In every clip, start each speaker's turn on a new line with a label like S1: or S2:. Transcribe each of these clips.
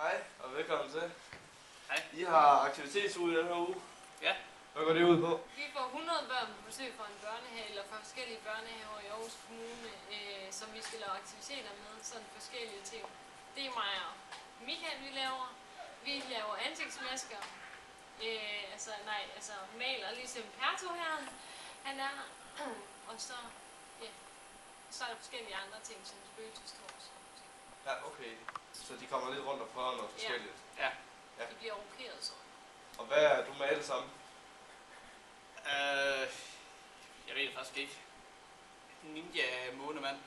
S1: Hej og velkommen til.
S2: Hej.
S1: I har aktivitetsuge i den her uge.
S2: Ja.
S1: Hvad går det ud på?
S3: Vi får 100 børn på besøg fra en børnehave, eller fra forskellige børnehaver i Aarhus Kommune, som vi skal lave aktiviteter med, sådan forskellige ting. Det er mig og Michael, vi laver. Vi laver ansigtsmasker, maler ligesom Perto her, han er, og så, ja, så er der forskellige andre ting, som spøgelsestårs.
S1: Ja, okay. Så de kommer lidt rundt og prøver noget forskelligt.
S2: Ja.
S1: Ja.
S3: De bliver rokeret sådan.
S1: Og hvad er du malet sammen?
S2: Jeg ved det faktisk ikke. Ninja månemand.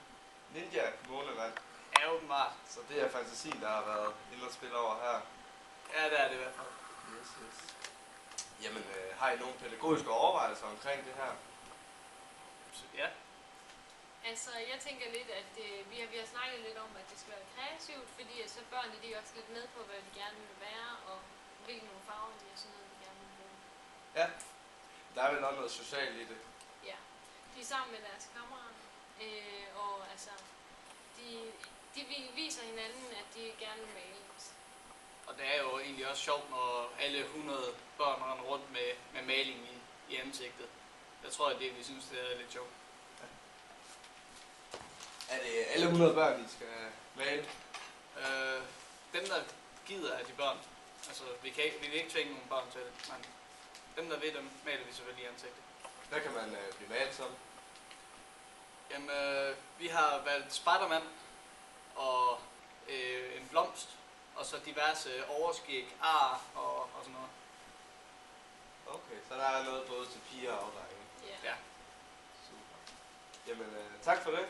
S1: Ninja månemand.
S2: Ja, åbenbart.
S1: Så det er fantasi, der har været inde og spille over her.
S2: Ja, det er det i hvert fald.
S1: Yes. Jamen, har I nogle pædagogiske overvejelser omkring det her?
S2: Ja.
S3: Altså, jeg tænker lidt, at vi har snakket lidt om, at det skal være kreativt, fordi at så børnene de er også lidt med på, hvad de gerne vil være, og hvilke nogle farver de og sådan noget, de gerne vil bruge.
S1: Ja. Der er vel også noget socialt i det.
S3: Ja. De er sammen med deres kammerater, og altså, de viser hinanden, at de gerne vil male.
S2: Og det er jo egentlig også sjovt, når alle 100 børn render rundt med maling i ansigtet. Jeg tror, at det vi synes, det er lidt sjovt.
S1: Er det alle 100 børn, I skal male?
S2: Dem, der gider af de børn, altså vi vil ikke tvinge nogle børn til det, men dem, der ved dem, maler vi selvfølgelig i ansigtet.
S1: Hvad kan man blive malet som?
S2: Jamen, vi har valgt Spiderman og en blomst, og så diverse overskæg, ar og sådan noget.
S1: Okay, så der er noget både til piger og drenge.
S3: Ja.
S1: Super. Jamen, tak for det.